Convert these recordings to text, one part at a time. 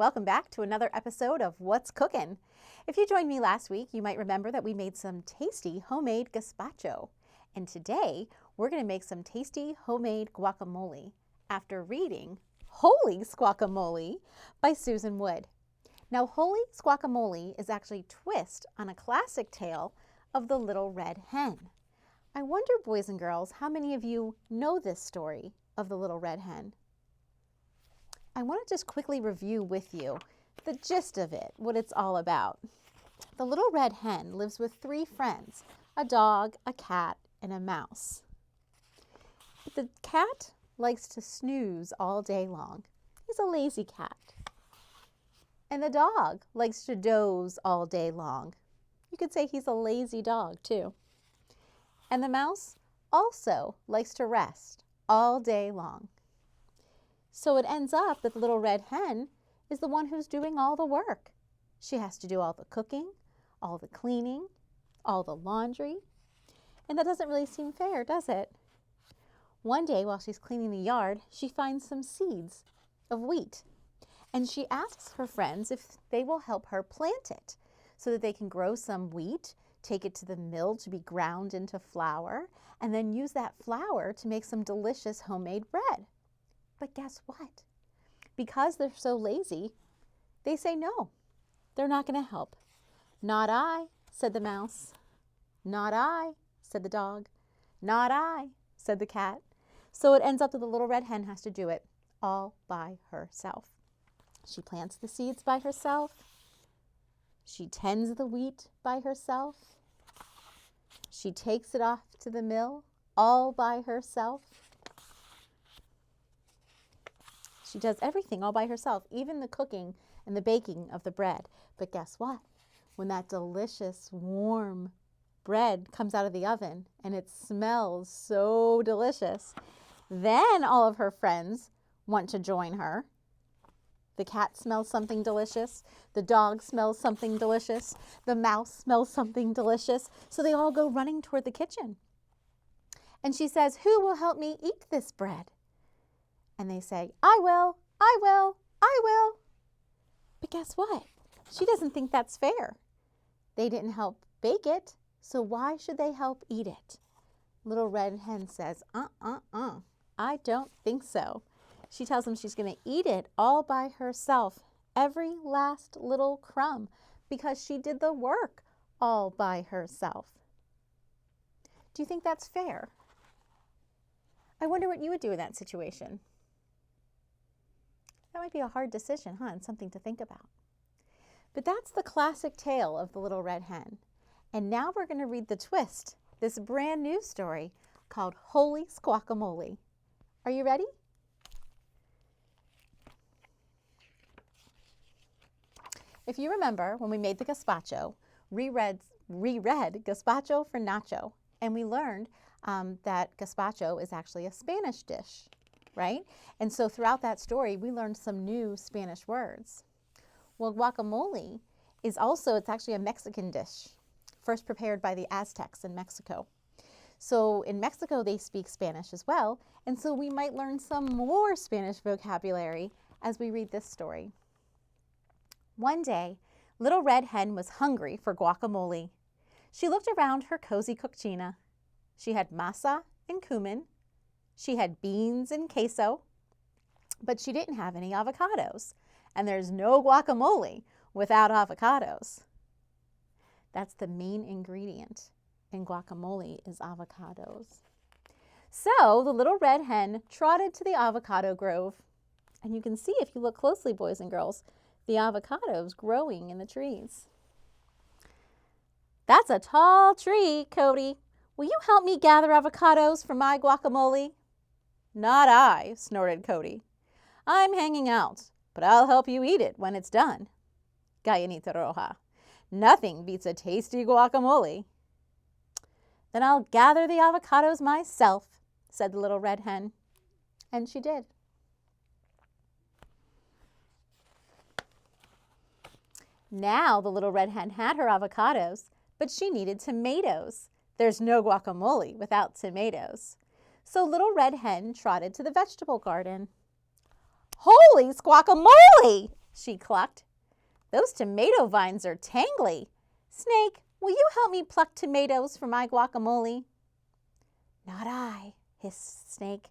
welcome back to another episode of What's Cookin'. If you joined me last week, you might remember that we made some tasty homemade gazpacho. And today, we're going to make some tasty homemade guacamole after reading Holy Squawkamole by Susan Wood. Now, Holy Squawkamole is actually a twist on a classic tale of the Little Red Hen. I wonder, boys and girls, how many of you know this story of the Little Red Hen? I want to just quickly review with you the gist of it, what it's all about. The Little Red Hen lives with 3 friends, a dog, a cat, and a mouse. The cat likes to snooze all day long. He's a lazy cat. And the dog likes to doze all day long. You could say he's a lazy dog too. And the mouse also likes to rest all day long. So it ends up that the Little Red Hen is the one who's doing all the work. She has to do all the cooking, all the cleaning, all the laundry. And that doesn't really seem fair, does it? One day while she's cleaning the yard, she finds some seeds of wheat. And she asks her friends if they will help her plant it so that they can grow some wheat, take it to the mill to be ground into flour, and then use that flour to make some delicious homemade bread. But guess what? Because they're so lazy, they say no. They're not going to help. Not I, said the mouse. Not I, said the dog. Not I, said the cat. So it ends up that the Little Red Hen has to do it all by herself. She plants the seeds by herself. She tends the wheat by herself. She takes it off to the mill all by herself. She does everything all by herself, even the cooking and the baking of the bread. But guess what? When that delicious, warm bread comes out of the oven and it smells so delicious, then all of her friends want to join her. The cat smells something delicious. The dog smells something delicious. The mouse smells something delicious. So they all go running toward the kitchen. And she says, "Who will help me eat this bread?" And they say, "I will, I will, I will." But guess what? She doesn't think that's fair. They didn't help bake it, so why should they help eat it? Little Red Hen says, I don't think so. She tells them she's going to eat it all by herself, every last little crumb, because she did the work all by herself. Do you think that's fair? I wonder what you would do in that situation. That might be a hard decision, huh? And something to think about. But that's the classic tale of the Little Red Hen. And now we're going to read the twist, this brand new story called Holy Squawkamole. Are you ready? If you remember, when we made the gazpacho, reread Gazpacho for Nacho, and we learned that gazpacho is actually a Spanish dish, right? And so throughout that story, we learned some new Spanish words. Well, guacamole is also, it's actually a Mexican dish, first prepared by the Aztecs in Mexico. So in Mexico, they speak Spanish as well, and so we might learn some more Spanish vocabulary as we read this story. One day, Little Red Hen was hungry for guacamole. She looked around her cozy cucina. She had masa and cumin. She had beans and queso, but she didn't have any avocados. And there's no guacamole without avocados. That's the main ingredient in guacamole is avocados. So the Little Red Hen trotted to the avocado grove. And you can see, if you look closely, boys and girls, the avocados growing in the trees. "That's a tall tree, Cody. Will you help me gather avocados for my guacamole?" "Not I," snorted Cody. "I'm hanging out, but I'll help you eat it when it's done." Gallinita Roja. "Nothing beats a tasty guacamole." "Then I'll gather the avocados myself," said the Little Red Hen. And she did. Now the Little Red Hen had her avocados, but she needed tomatoes. There's no guacamole without tomatoes. So Little Red Hen trotted to the vegetable garden. "Holy squawkamole!" she clucked. Those tomato vines are tangly. Snake, will you help me pluck tomatoes for my guacamole? Not I, hissed Snake.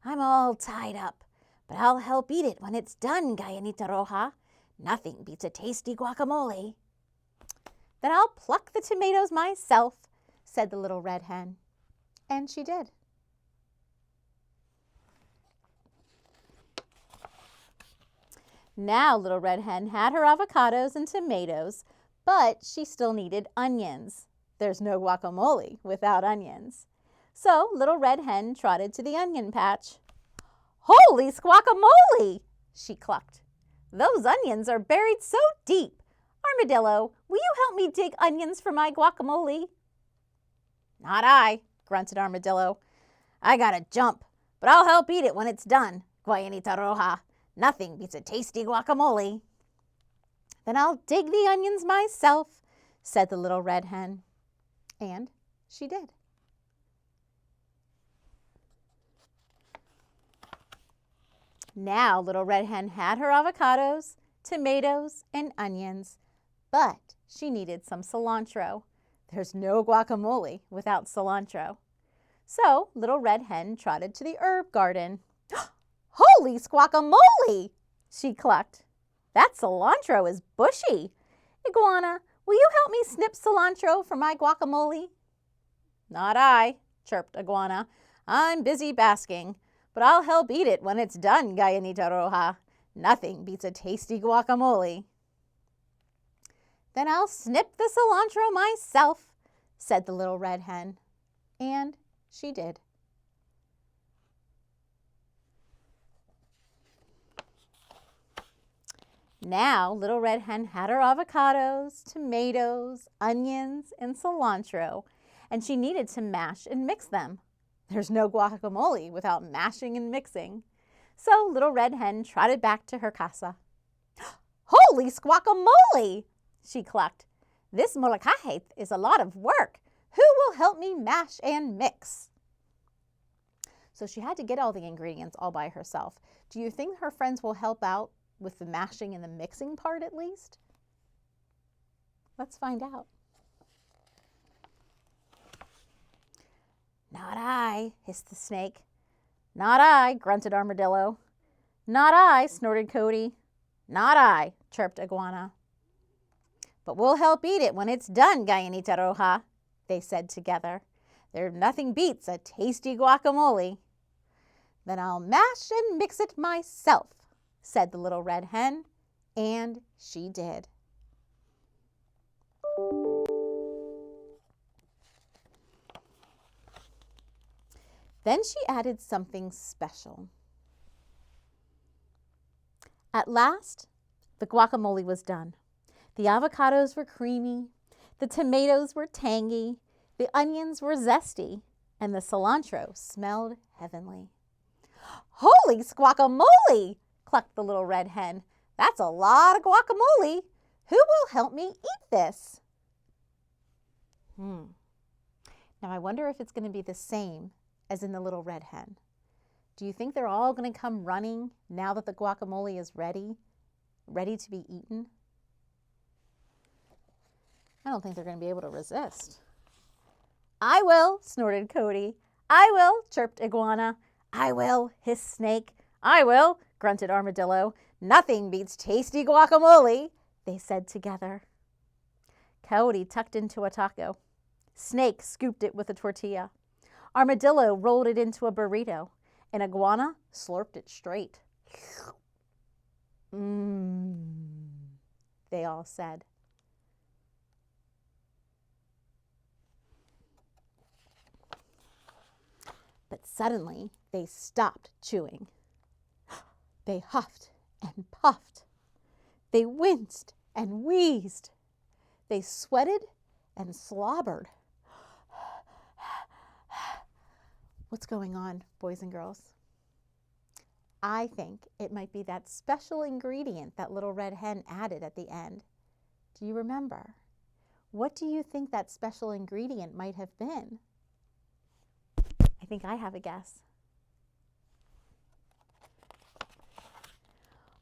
I'm all tied up, but I'll help eat it when it's done, Gallinita Roja. Nothing beats a tasty guacamole. Then I'll pluck the tomatoes myself, said the little red hen. And she did. Now Little Red Hen had her avocados and tomatoes, but she still needed onions. There's no guacamole without onions. So Little Red Hen trotted to the onion patch. Holy squacamole, she clucked. Those onions are buried so deep. Armadillo, will you help me dig onions for my guacamole? Not I, grunted Armadillo. I gotta jump, but I'll help eat it when it's done, Gallinita Roja. Nothing beats a tasty guacamole. Then I'll dig the onions myself, said the little red hen. And she did. Now Little Red Hen had her avocados, tomatoes, and onions, but she needed some cilantro. There's no guacamole without cilantro. So Little Red Hen trotted to the herb garden. Holy squacamole, she clucked. That cilantro is bushy. Iguana, will you help me snip cilantro for my guacamole? Not I, chirped Iguana. I'm busy basking, but I'll help eat it when it's done, Gallinita Roja. Nothing beats a tasty guacamole. Then I'll snip the cilantro myself, said the little red hen. And she did. Now Little Red Hen had her avocados, tomatoes, onions, and cilantro, and she needed to mash and mix them. There's no guacamole without mashing and mixing. So Little Red Hen trotted back to her casa. Holy squacamole, she clucked. This molcajete is a lot of work. Who will help me mash and mix? So she had to get all the ingredients all by herself. Do you think her friends will help out with the mashing and the mixing part at least? Let's find out. Not I, hissed the snake. Not I, grunted Armadillo. Not I, snorted Cody. Not I, chirped Iguana. But we'll help eat it when it's done, Gallinita Roja, they said together. There nothing beats a tasty guacamole. Then I'll mash and mix it myself, said the little red hen, and she did. Then she added something special. At last, the guacamole was done. The avocados were creamy, the tomatoes were tangy, the onions were zesty, and the cilantro smelled heavenly. Holy squacamole, clucked the little red hen. That's a lot of guacamole. Who will help me eat this? Now I wonder if it's going to be the same as in the little red hen. Do you think they're all going to come running now that the guacamole is ready to be eaten? I don't think they're going to be able to resist. I will, snorted Cody. I will, chirped Iguana. I will, hissed Snake. I will, grunted Armadillo. Nothing beats tasty guacamole, they said together. Coyote tucked into a taco. Snake scooped it with a tortilla. Armadillo rolled it into a burrito, and Iguana slurped it straight. They all said. But suddenly they stopped chewing. They huffed and puffed. They winced and wheezed. They sweated and slobbered. What's going on, boys and girls? I think it might be that special ingredient that Little Red Hen added at the end. Do you remember? What do you think that special ingredient might have been? I think I have a guess.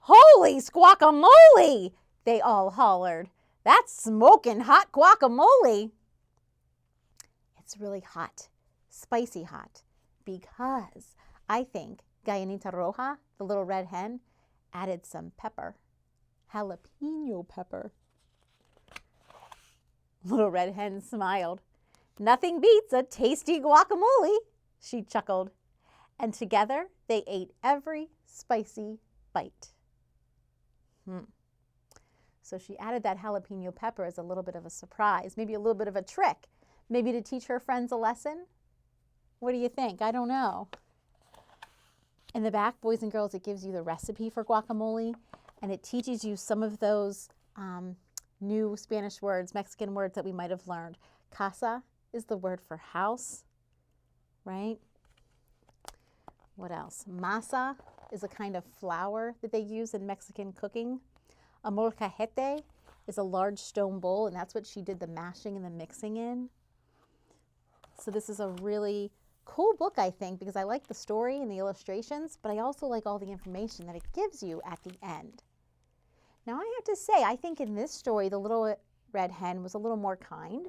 "Holy squawkamole!" they all hollered. "That's smoking hot guacamole." It's really hot, spicy hot, because I think Gallinita Roja, the little red hen, added some pepper, jalapeno pepper. Little Red Hen smiled. "Nothing beats a tasty guacamole," she chuckled. And together they ate every spicy bite. So she added that jalapeno pepper as a little bit of a surprise, maybe a little bit of a trick, maybe to teach her friends a lesson. What do you think? I don't know. In the back, boys and girls, it gives you the recipe for guacamole, and it teaches you some of those new Spanish words, Mexican words that we might have learned. Casa is the word for house, right? What else? Masa is a kind of flour that they use in Mexican cooking. A molcajete is a large stone bowl, and that's what she did the mashing and the mixing in. So this is a really cool book, I think, because I like the story and the illustrations, but I also like all the information that it gives you at the end. Now, I have to say, I think in this story, the little red hen was a little more kind.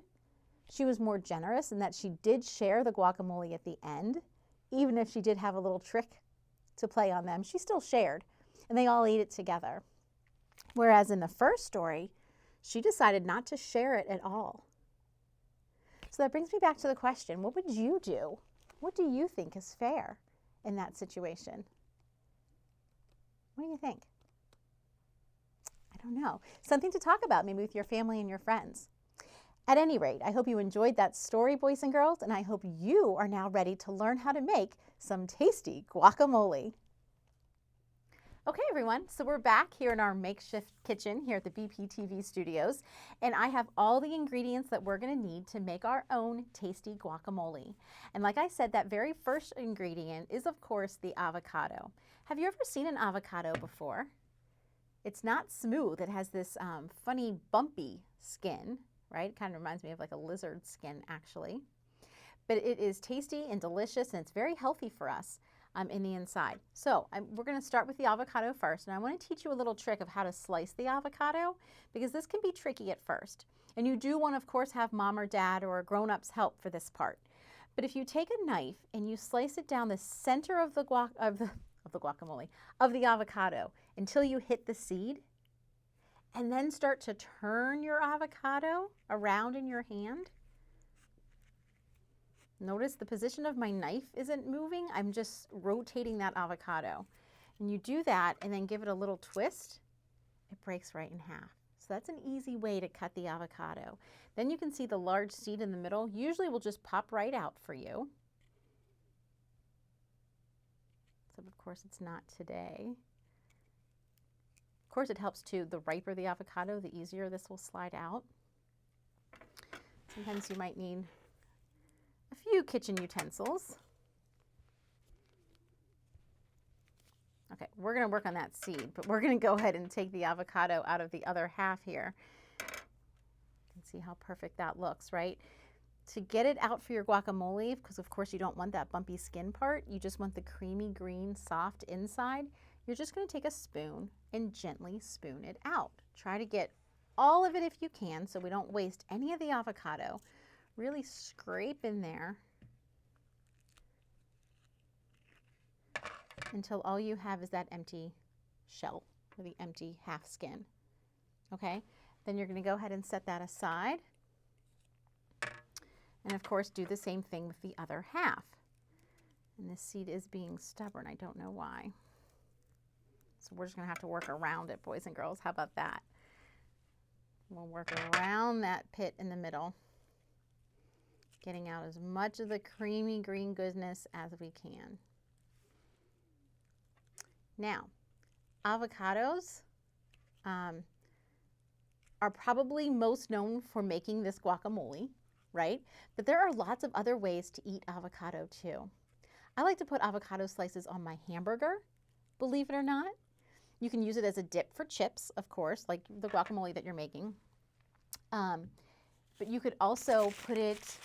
She was more generous in that she did share the guacamole at the end. Even if she did have a little trick to play on them, she still shared, and they all ate it together. Whereas in the first story, she decided not to share it at all. So that brings me back to the question, what would you do? What do you think is fair in that situation? What do you think? I don't know. Something to talk about maybe with your family and your friends. At any rate, I hope you enjoyed that story, boys and girls, and I hope you are now ready to learn how to make some tasty guacamole. Okay, everyone, so we're back here in our makeshift kitchen here at the BPTV studios, and I have all the ingredients that we're going to need to make our own tasty guacamole. And like I said, that very first ingredient is, of course, the avocado. Have you ever seen an avocado before? It's not smooth. It has this funny, bumpy skin, right? It kind of reminds me of like a lizard skin, actually. But it is tasty and delicious, and it's very healthy for us in the inside. So we're going to start with the avocado first, and I want to teach you a little trick of how to slice the avocado, because this can be tricky at first. And you do want to, of course, have mom or dad or grown-ups help for this part. But if you take a knife and you slice it down the center of the guacamole, of the avocado, until you hit the seed, and then start to turn your avocado around in your hand. Notice the position of my knife isn't moving. I'm just rotating that avocado. And you do that and then give it a little twist, it breaks right in half. So that's an easy way to cut the avocado. Then you can see the large seed in the middle. Usually will just pop right out for you. So of course it's not today. Of course it helps too, the riper the avocado, the easier this will slide out. Sometimes you might need a few kitchen utensils. Okay, we're going to work on that seed, but we're going to go ahead and take the avocado out of the other half here. You can see how perfect that looks, right? To get it out for your guacamole, because of course you don't want that bumpy skin part, you just want the creamy green soft inside, you're just going to take a spoon and gently spoon it out. Try to get all of it if you can so we don't waste any of the avocado. Really scrape in there until all you have is that empty shell or the empty half skin. Okay, then you're going to go ahead and set that aside. And of course, do the same thing with the other half. And this seed is being stubborn. I don't know why. So we're just going to have to work around it, boys and girls. How about that? We'll work around that pit in the middle, getting out as much of the creamy green goodness as we can. Now, avocados are probably most known for making this guacamole, right? But there are lots of other ways to eat avocado too. I like to put avocado slices on my hamburger, believe it or not. You can use it as a dip for chips, of course, like the guacamole that you're making. But you could also put it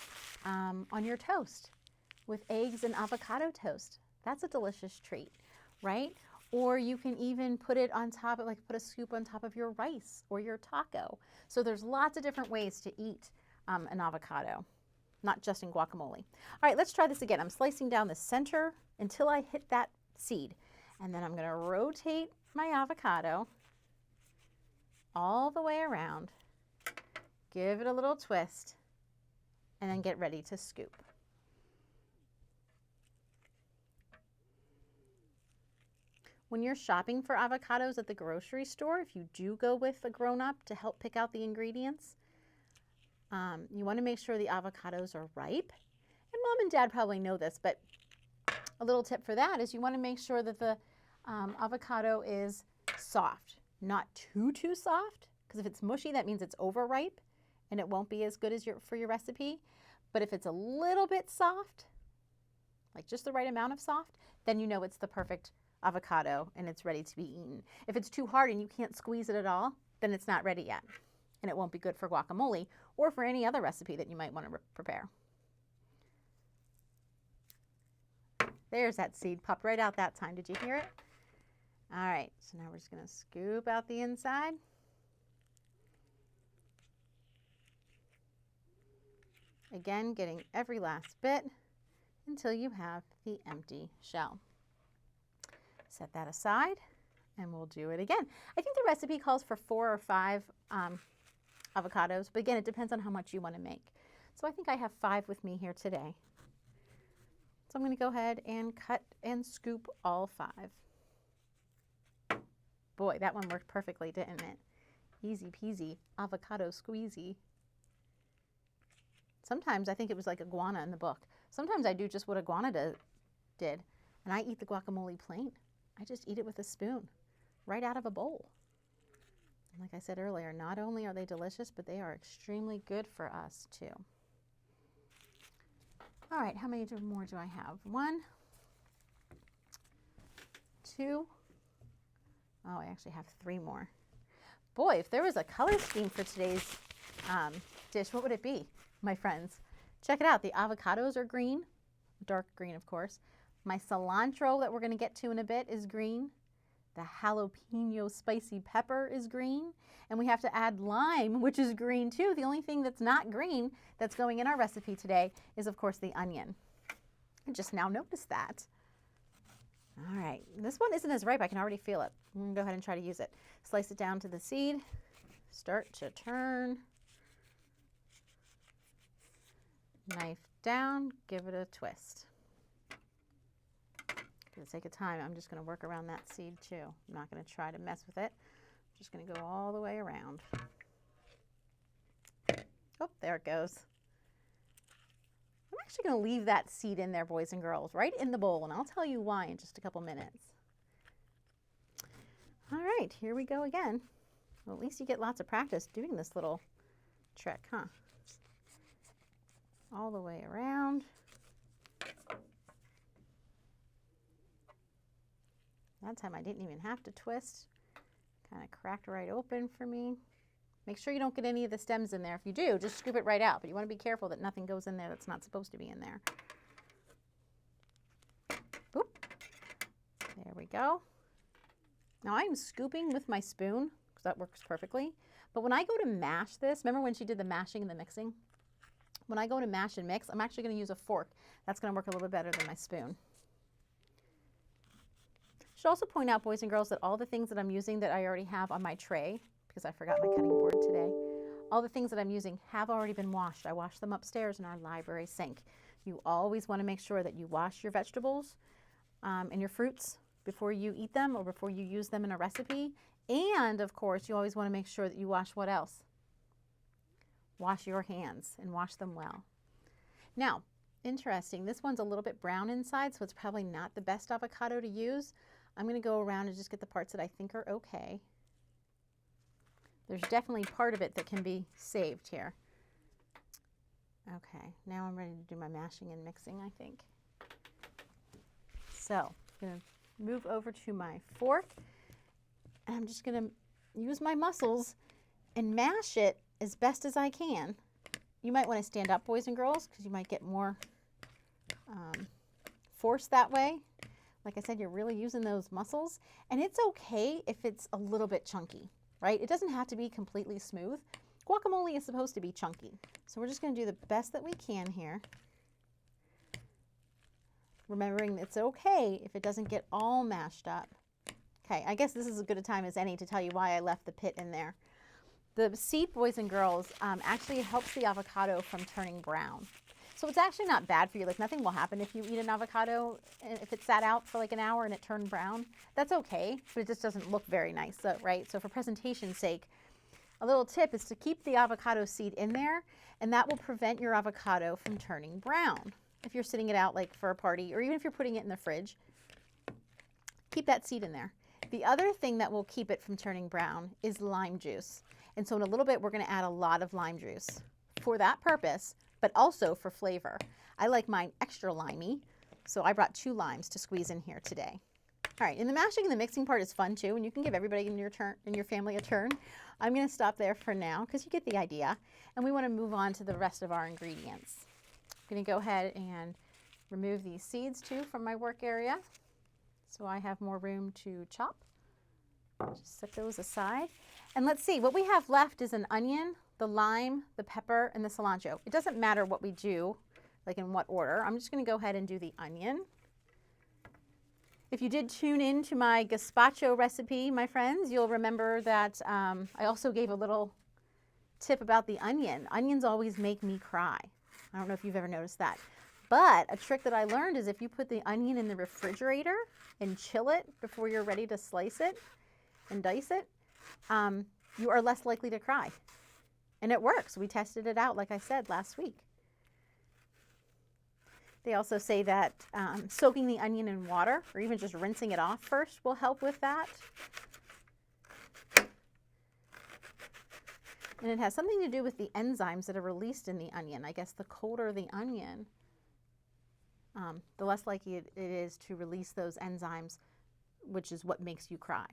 on your toast with eggs and avocado toast. That's a delicious treat, right? Or you can even put it on top of, like put a scoop on top of your rice or your taco. So there's lots of different ways to eat an avocado, not just in guacamole. All right, let's try this again. I'm slicing down the center until I hit that seed. And then I'm gonna rotate my avocado all the way around, give it a little twist, and then get ready to scoop. When you're shopping for avocados at the grocery store, if you do go with a grown-up to help pick out the ingredients, you want to make sure the avocados are ripe. And mom and dad probably know this, but a little tip for that is you want to make sure that the avocado is soft, not too soft, because if it's mushy, that means it's overripe and it won't be as good as for your recipe. But if it's a little bit soft, like just the right amount of soft, then you know it's the perfect avocado and it's ready to be eaten. If it's too hard and you can't squeeze it at all, then it's not ready yet and it won't be good for guacamole or for any other recipe that you might want to prepare. There's that seed, popped right out that time. Did you hear it? All right, so now we're just going to scoop out the inside. Again, getting every last bit until you have the empty shell. Set that aside and we'll do it again. I think the recipe calls for 4 or 5 avocados, but again, it depends on how much you want to make. So I think I have 5 with me here today. So I'm going to go ahead and cut and scoop all 5. Boy, that one worked perfectly, didn't it? Easy peasy, avocado squeezy. Sometimes I think it was like iguana in the book. Sometimes I do just what iguana did, and I eat the guacamole plain. I just eat it with a spoon, right out of a bowl. And like I said earlier, not only are they delicious, but they are extremely good for us too. All right, how many more do I have? 1, 2. Oh, I actually have 3 more. Boy, if there was a color scheme for today's dish, what would it be, my friends? Check it out. The avocados are green, dark green, of course. My cilantro that we're going to get to in a bit is green. The jalapeno spicy pepper is green. And we have to add lime, which is green too. The only thing that's not green that's going in our recipe today is, of course, the onion. I just now noticed that. All right, this one isn't as ripe. I can already feel it. I'm going to go ahead and try to use it. Slice it down to the seed. Start to turn. Knife down. Give it a twist. For the sake of time, I'm just going to work around that seed too. I'm not going to try to mess with it. I'm just going to go all the way around. Oh, there it goes. I'm actually going to leave that seed in there, boys and girls, right in the bowl, and I'll tell you why in just a couple minutes. All right, here we go again. Well, at least you get lots of practice doing this little trick, huh? All the way around. That time I didn't even have to twist. Kind of cracked right open for me. Make sure you don't get any of the stems in there. If you do, just scoop it right out. But you want to be careful that nothing goes in there that's not supposed to be in there. Boop. There we go. Now I'm scooping with my spoon because that works perfectly. But when I go to mash this, remember when she did the mashing and the mixing? When I go to mash and mix, I'm actually going to use a fork. That's going to work a little bit better than my spoon. Should also point out, boys and girls, that all the things that I'm using that I already have on my tray, because I forgot my cutting board today, all the things that I'm using have already been washed. I washed them upstairs in our library sink. You always want to make sure that you wash your vegetables and your fruits before you eat them or before you use them in a recipe. And of course, you always want to make sure that you wash what else? Wash your hands and wash them well. Now, interesting, this one's a little bit brown inside, so it's probably not the best avocado to use. I'm going to go around and just get the parts that I think are okay. There's definitely part of it that can be saved here. Okay, now I'm ready to do my mashing and mixing, I think. So I'm going to move over to my fork, and I'm just going to use my muscles and mash it as best as I can. You might want to stand up, boys and girls, because you might get more force that way. Like I said, you're really using those muscles, and it's okay if it's a little bit chunky, right? It doesn't have to be completely smooth. Guacamole is supposed to be chunky. So we're just going to do the best that we can here. Remembering it's okay if it doesn't get all mashed up. Okay, I guess this is as good a time as any to tell you why I left the pit in there. The seed, boys and girls, actually helps the avocado from turning brown. So it's actually not bad for you. Like, nothing will happen if you eat an avocado, if it sat out for like an hour and it turned brown. That's okay, but it just doesn't look very nice, so, right? So for presentation's sake, a little tip is to keep the avocado seed in there, and that will prevent your avocado from turning brown. If you're sitting it out like for a party, or even if you're putting it in the fridge, keep that seed in there. The other thing that will keep it from turning brown is lime juice. And so in a little bit, we're going to add a lot of lime juice for that purpose, but also for flavor. I like mine extra limey, so I brought 2 limes to squeeze in here today. All right, and the mashing and the mixing part is fun too, and you can give everybody in your family a turn. I'm going to stop there for now because you get the idea, and we want to move on to the rest of our ingredients. I'm going to go ahead and remove these seeds too from my work area, so I have more room to chop. Just set those aside. And let's see, what we have left is an onion, the lime, the pepper, and the cilantro. It doesn't matter what we do, like in what order. I'm just going to go ahead and do the onion. If you did tune in to my gazpacho recipe, my friends, you'll remember that I also gave a little tip about the onion. Onions always make me cry. I don't know if you've ever noticed that. But a trick that I learned is if you put the onion in the refrigerator and chill it before you're ready to slice it and dice it, you are less likely to cry. And it works. We tested it out, like I said, last week. They also say that soaking the onion in water, or even just rinsing it off first, will help with that. And it has something to do with the enzymes that are released in the onion. I guess the colder the onion, the less likely it is to release those enzymes, which is what makes you cry.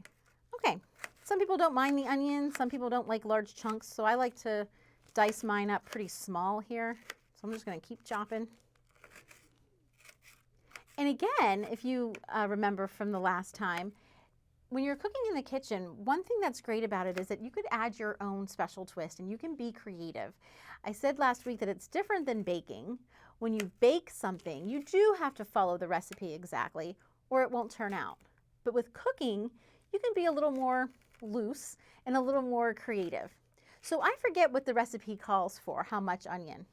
Okay, some people don't mind the onion, some people don't like large chunks, so I like to dice mine up pretty small here. So I'm just going to keep chopping. And again, if you remember from the last time, when you're cooking in the kitchen, one thing that's great about it is that you could add your own special twist and you can be creative. I said last week that it's different than baking. When you bake something, you do have to follow the recipe exactly or it won't turn out. But with cooking, you can be a little more loose and a little more creative. So I forget what the recipe calls for, how much onion.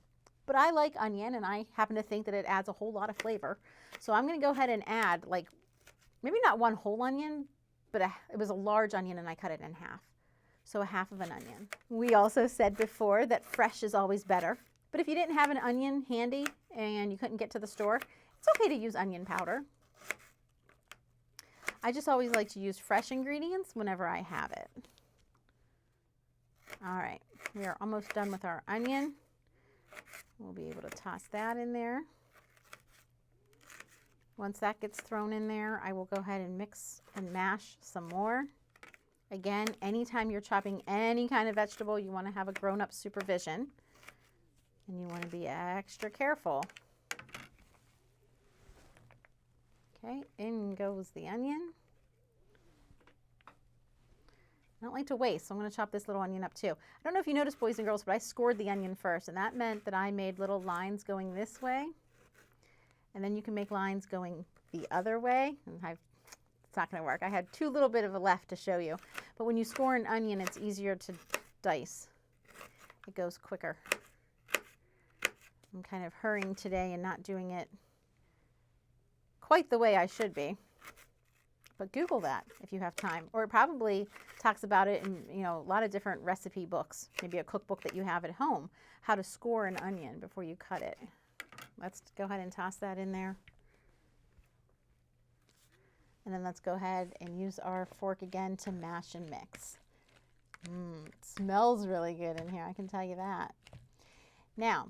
But I like onion and I happen to think that it adds a whole lot of flavor. So I'm going to go ahead and add, like, maybe not one whole onion, but it was a large onion and I cut it in half. So a half of an onion. We also said before that fresh is always better. But if you didn't have an onion handy and you couldn't get to the store, it's okay to use onion powder. I just always like to use fresh ingredients whenever I have it. All right, we are almost done with our onion. We'll be able to toss that in there. Once that gets thrown in there, I will go ahead and mix and mash some more. Again, anytime you're chopping any kind of vegetable, you want to have a grown-up supervision. And you want to be extra careful. Okay, in goes the onion. I don't like to waste, so I'm going to chop this little onion up too. I don't know if you noticed, boys and girls, but I scored the onion first, and that meant that I made little lines going this way. And then you can make lines going the other way. And it's not going to work. I had too little bit of a left to show you. But when you score an onion, it's easier to dice. It goes quicker. I'm kind of hurrying today and not doing it quite the way I should be. But Google that if you have time. Or it probably talks about it in a lot of different recipe books. Maybe a cookbook that you have at home. How to score an onion before you cut it. Let's go ahead and toss that in there. And then let's go ahead and use our fork again to mash and mix. It smells really good in here, I can tell you that. Now,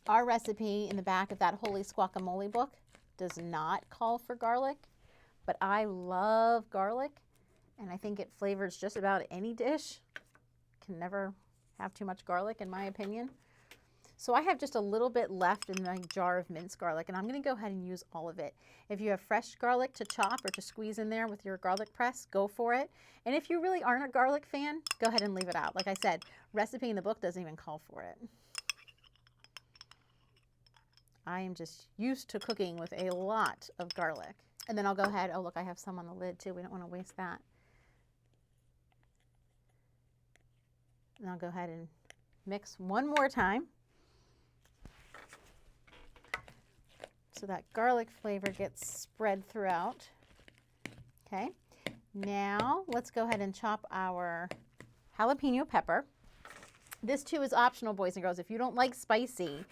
our recipe in the back of that Holy Squacamole book does not call for garlic, but I love garlic, and I think it flavors just about any dish. Can never have too much garlic, in my opinion. So I have just a little bit left in my jar of minced garlic, and I'm going to go ahead and use all of it. If you have fresh garlic to chop or to squeeze in there with your garlic press, go for it. And if you really aren't a garlic fan, go ahead and leave it out. Like I said, recipe in the book doesn't even call for it. I am just used to cooking with a lot of garlic. And then I'll go ahead, oh look, I have some on the lid too. We don't want to waste that. And I'll go ahead and mix one more time so that garlic flavor gets spread throughout. Okay, now let's go ahead and chop our jalapeno pepper. This too is optional, boys and girls. If you don't like spicy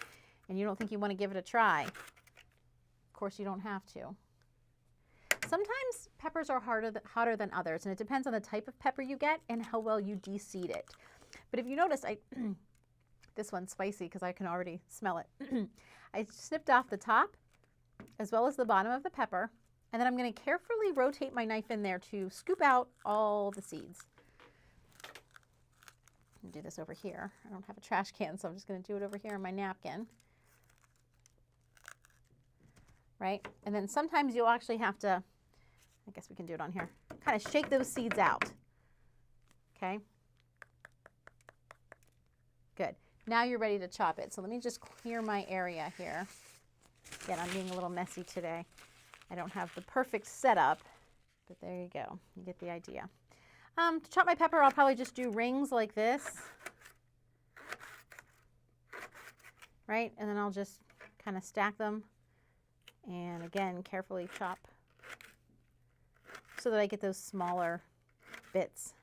and you don't think you want to give it a try, of course you don't have to. Sometimes peppers are hotter than others, and it depends on the type of pepper you get and how well you de-seed it. But if you notice, this one's spicy because I can already smell it. I snipped off the top as well as the bottom of the pepper, and then I'm going to carefully rotate my knife in there to scoop out all the seeds. I'm going to do this over here. I don't have a trash can, so I'm just going to do it over here on my napkin. Right? And then sometimes you'll actually have to, I guess we can do it on here, kind of shake those seeds out. Okay? Good. Now you're ready to chop it. So let me just clear my area here. Again, I'm being a little messy today. I don't have the perfect setup, but there you go. You get the idea. To chop my pepper, I'll probably just do rings like this. Right? And then I'll just kind of stack them. And again, carefully chop so that I get those smaller bits.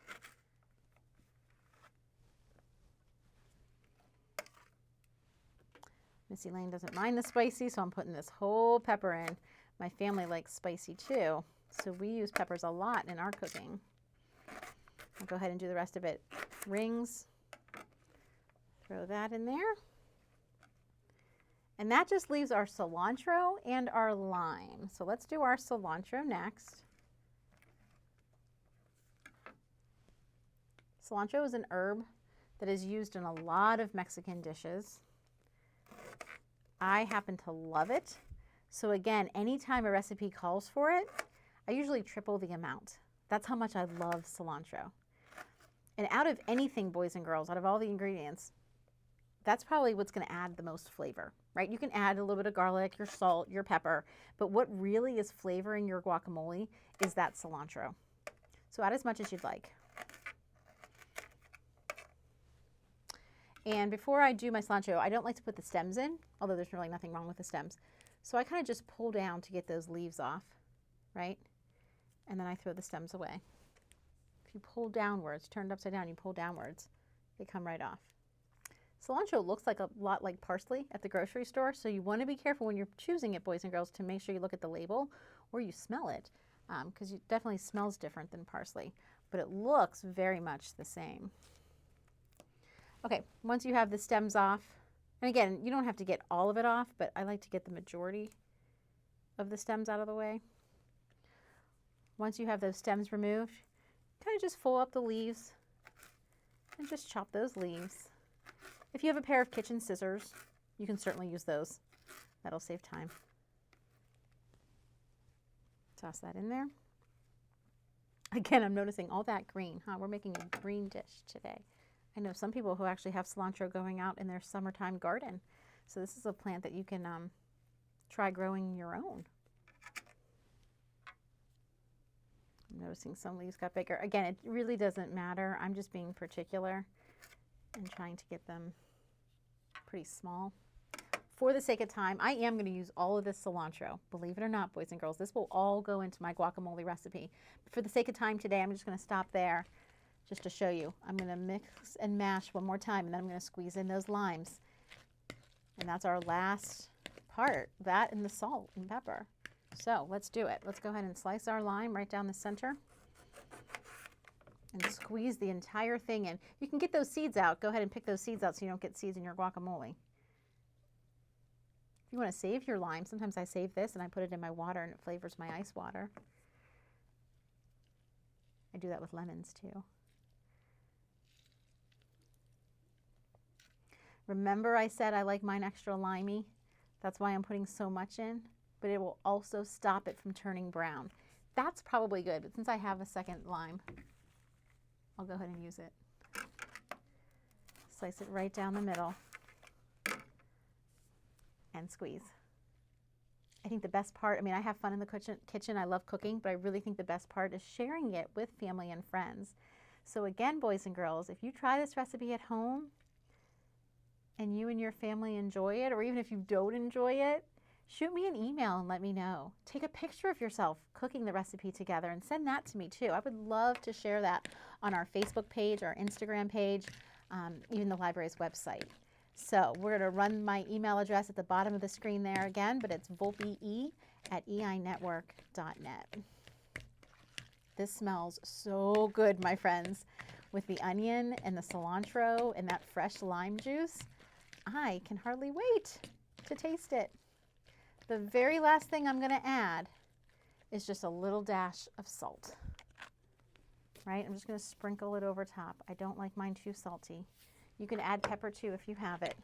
Missy Lane doesn't mind the spicy, so I'm putting this whole pepper in. My family likes spicy too, so we use peppers a lot in our cooking. I'll go ahead and do the rest of it. Rings, throw that in there. And that just leaves our cilantro and our lime. So let's do our cilantro next. Cilantro is an herb that is used in a lot of Mexican dishes. I happen to love it. So again, anytime a recipe calls for it, I usually triple the amount. That's how much I love cilantro. And out of anything, boys and girls, out of all the ingredients, that's probably what's going to add the most flavor, right? You can add a little bit of garlic, your salt, your pepper, but what really is flavoring your guacamole is that cilantro. So add as much as you'd like. And before I do my cilantro, I don't like to put the stems in, although there's really nothing wrong with the stems. So I kind of just pull down to get those leaves off, right? And then I throw the stems away. If you pull downwards, turn it upside down, you pull downwards, they come right off. Cilantro looks like a lot like parsley at the grocery store, so you want to be careful when you're choosing it, boys and girls, to make sure you look at the label or you smell it, because it definitely smells different than parsley, but it looks very much the same. Okay, once you have the stems off, and again, you don't have to get all of it off, but I like to get the majority of the stems out of the way. Once you have those stems removed, kind of just fold up the leaves and just chop those leaves. If you have a pair of kitchen scissors, you can certainly use those. That'll save time. Toss that in there. Again, I'm noticing all that green, huh? We're making a green dish today. I know some people who actually have cilantro going out in their summertime garden. So this is a plant that you can try growing your own. I'm noticing some leaves got bigger. Again, it really doesn't matter. I'm just being particular and trying to get them pretty small. For the sake of time, I am going to use all of this cilantro. Believe it or not, boys and girls, this will all go into my guacamole recipe. But for the sake of time today, I'm just going to stop there just to show you. I'm going to mix and mash one more time, and then I'm going to squeeze in those limes. And that's our last part, that and the salt and pepper. So let's do it. Let's go ahead and slice our lime right down the center and squeeze the entire thing in. You can get those seeds out. Go ahead and pick those seeds out so you don't get seeds in your guacamole. If you want to save your lime, sometimes I save this and I put it in my water and it flavors my ice water. I do that with lemons too. Remember I said I like mine extra limey? That's why I'm putting so much in, but it will also stop it from turning brown. That's probably good, but since I have a second lime, I'll go ahead and use it. Slice it right down the middle and squeeze. I think the best part, I mean, I have fun in the kitchen. I love cooking, but I really think the best part is sharing it with family and friends. So again, boys and girls, if you try this recipe at home and you and your family enjoy it, or even if you don't enjoy it, shoot me an email and let me know. Take a picture of yourself cooking the recipe together and send that to me too. I would love to share that on our Facebook page, our Instagram page, even the library's website. So we're going to run my email address at the bottom of the screen there again, but it's volpe@einetwork.net. This smells so good, my friends, with the onion and the cilantro and that fresh lime juice. I can hardly wait to taste it. The very last thing I'm going to add is just a little dash of salt. Right? I'm just going to sprinkle it over top. I don't like mine too salty. You can add pepper too if you have it.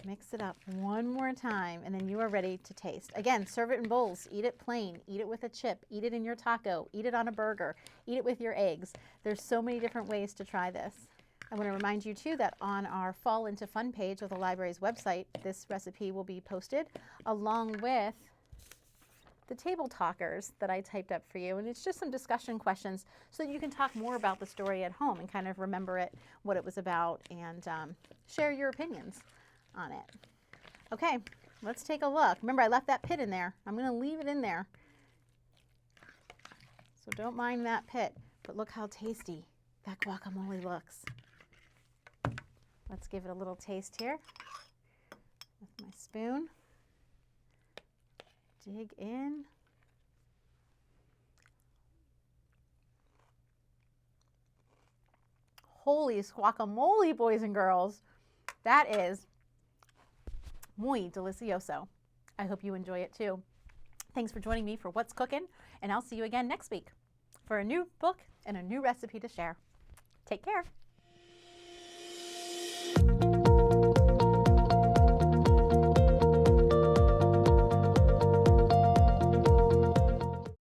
Mix it up one more time and then you are ready to taste. Again, serve it in bowls. Eat it plain. Eat it with a chip. Eat it in your taco. Eat it on a burger. Eat it with your eggs. There's so many different ways to try this. I want to remind you too that on our Fall into Fun page of the library's website, this recipe will be posted along with the table talkers that I typed up for you. And it's just some discussion questions so that you can talk more about the story at home and kind of remember it, what it was about, and share your opinions on it. Okay, let's take a look. Remember, I left that pit in there. I'm going to leave it in there. So don't mind that pit, but look how tasty that guacamole looks. Let's give it a little taste here with my spoon. Dig in. Holy guacamole, boys and girls. That is muy delicioso. I hope you enjoy it too. Thanks for joining me for What's Cooking, and I'll see you again next week for a new book and a new recipe to share. Take care.